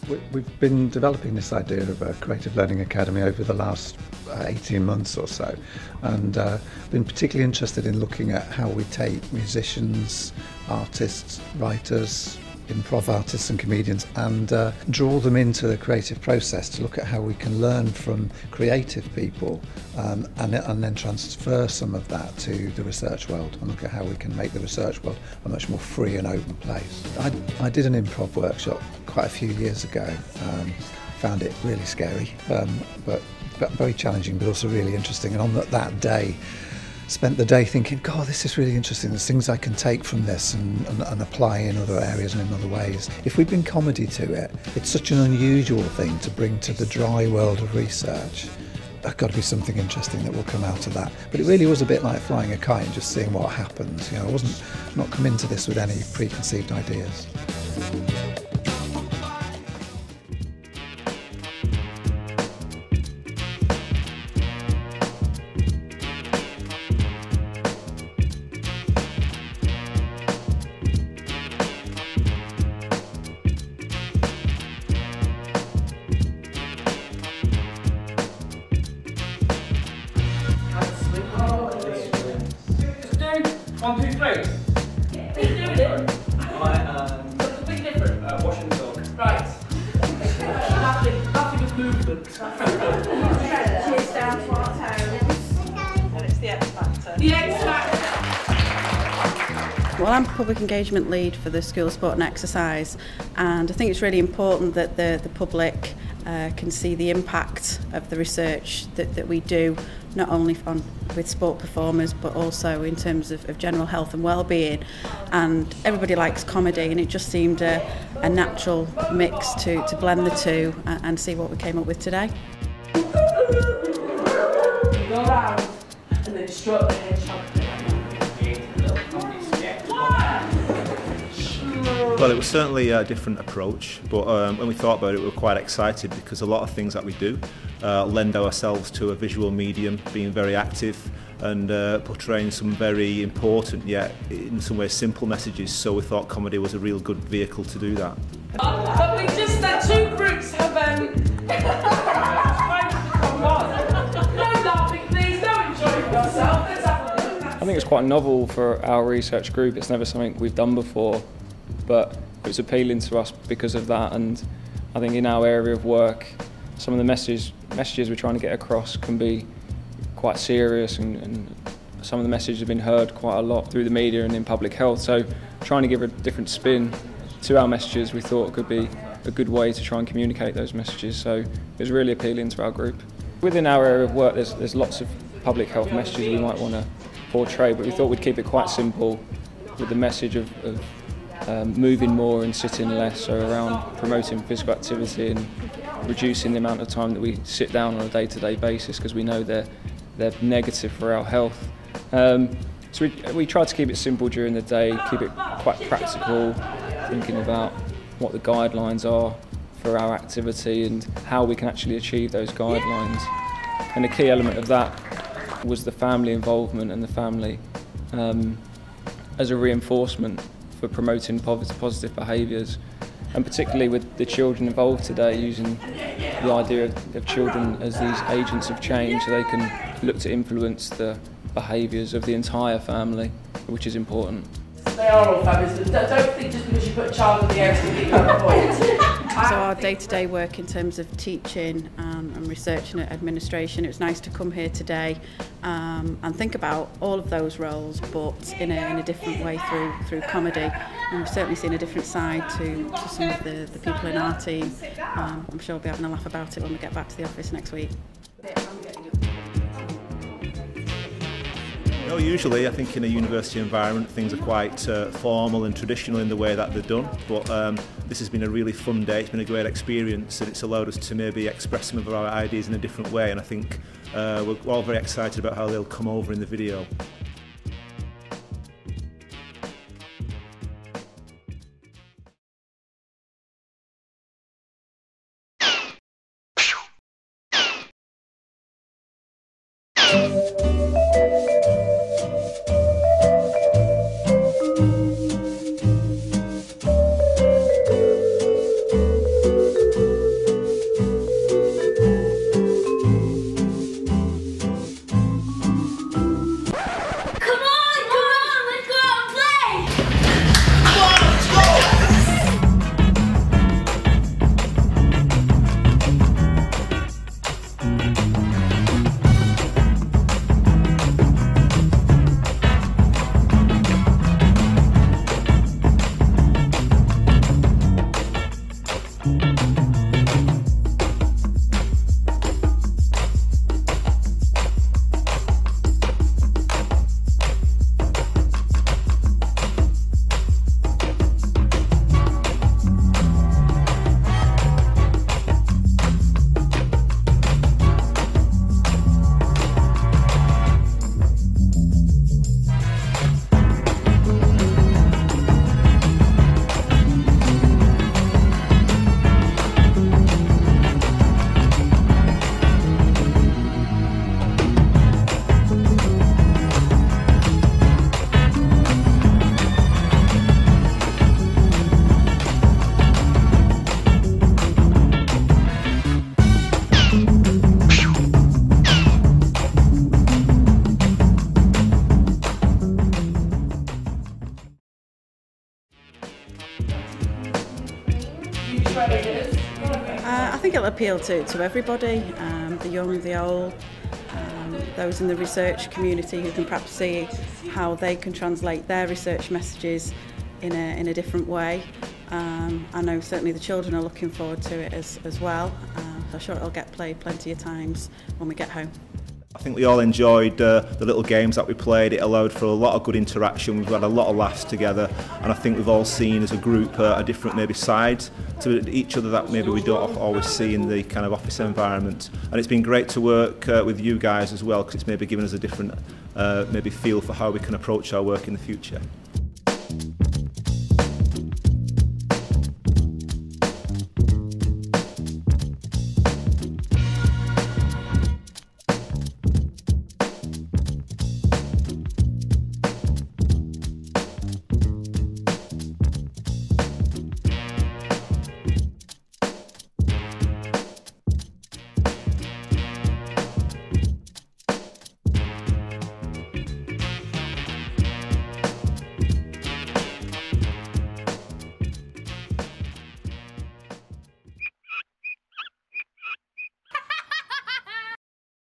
We've been developing this idea of a creative learning academy over the last 18 months or so, and been particularly interested in looking at how we take musicians, artists, writers, improv artists and comedians and draw them into the creative process to look at how we can learn from creative people and then transfer some of that to the research world and look at how we can make the research world a much more free and open place. I did an improv workshop quite a few years ago. Found it really scary, but very challenging, but also really interesting. And on that day, spent the day thinking, God, this is really interesting. There's things I can take from this and apply in other areas and in other ways. If we bring comedy to it, it's such an unusual thing to bring to the dry world of research. There's got to be something interesting that will come out of that. But it really was a bit like flying a kite and just seeing what happens. You know, I wasn't not come into this with any preconceived ideas. One, two, three. What are you doing it? Something completely different. Washing the dog. Right. Nothing of movement. Cheers down to our toes. And it's the X Factor. The X Factor. Well, I'm Public Engagement Lead for the School of Sport and Exercise, and I think it's really important that the public can see the impact of the research that we do, not only with sport performers but also in terms of general health and well-being. And everybody likes comedy, and it just seemed a natural mix to blend the two and see what we came up with today. Go around and then stroke the hedgehog. Well, it was certainly a different approach, but when we thought about it, we were quite excited because a lot of things that we do lend ourselves to a visual medium, being very active and portraying some very important yet in some ways simple messages, so we thought comedy was a real good vehicle to do that. But we just, two groups have tried to become one. No laughing please, no enjoying yourself. Let's have a look. I think it's quite novel for our research group. It's never something we've done before, but it was appealing to us because of that. And I think in our area of work, some of the messages we're trying to get across can be quite serious, and some of the messages have been heard quite a lot through the media and in public health. So trying to give a different spin to our messages we thought could be a good way to try and communicate those messages. So it was really appealing to our group. Within our area of work there's lots of public health messages we might want to portray, but we thought we'd keep it quite simple with the message of moving more and sitting less, so around promoting physical activity and reducing the amount of time that we sit down on a day-to-day basis, because we know they're negative for our health. So we try to keep it simple during the day, keep it quite practical, thinking about what the guidelines are for our activity and how we can actually achieve those guidelines. And a key element of that was the family involvement and the family as a reinforcement for promoting positive behaviours, and particularly with the children involved today, using the idea of children as these agents of change, so they can look to influence the behaviours of the entire family, which is important. They are all fabulous. Don't think just because you put a child in the air to be a point. So our day-to-day work in terms of teaching and research and administration, it was nice to come here today and think about all of those roles, but in a different way through comedy. And we've certainly seen a different side to some of the people in our team. I'm sure we'll be having a laugh about it when we get back to the office next week. No, usually I think in a university environment things are quite formal and traditional in the way that they're done, but this has been a really fun day. It's been a great experience, and it's allowed us to maybe express some of our ideas in a different way, and I think we're all very excited about how they'll come over in the video. appeal to everybody, the young, the old, those in the research community who can perhaps see how they can translate their research messages in a different way. I know certainly the children are looking forward to it as well. I'm sure it'll get played plenty of times when we get home. I think we all enjoyed the little games that we played. It allowed for a lot of good interaction. We've had a lot of laughs together, and I think we've all seen as a group a different maybe side to each other that maybe we don't always see in the kind of office environment. And it's been great to work with you guys as well, because it's maybe given us a different maybe feel for how we can approach our work in the future.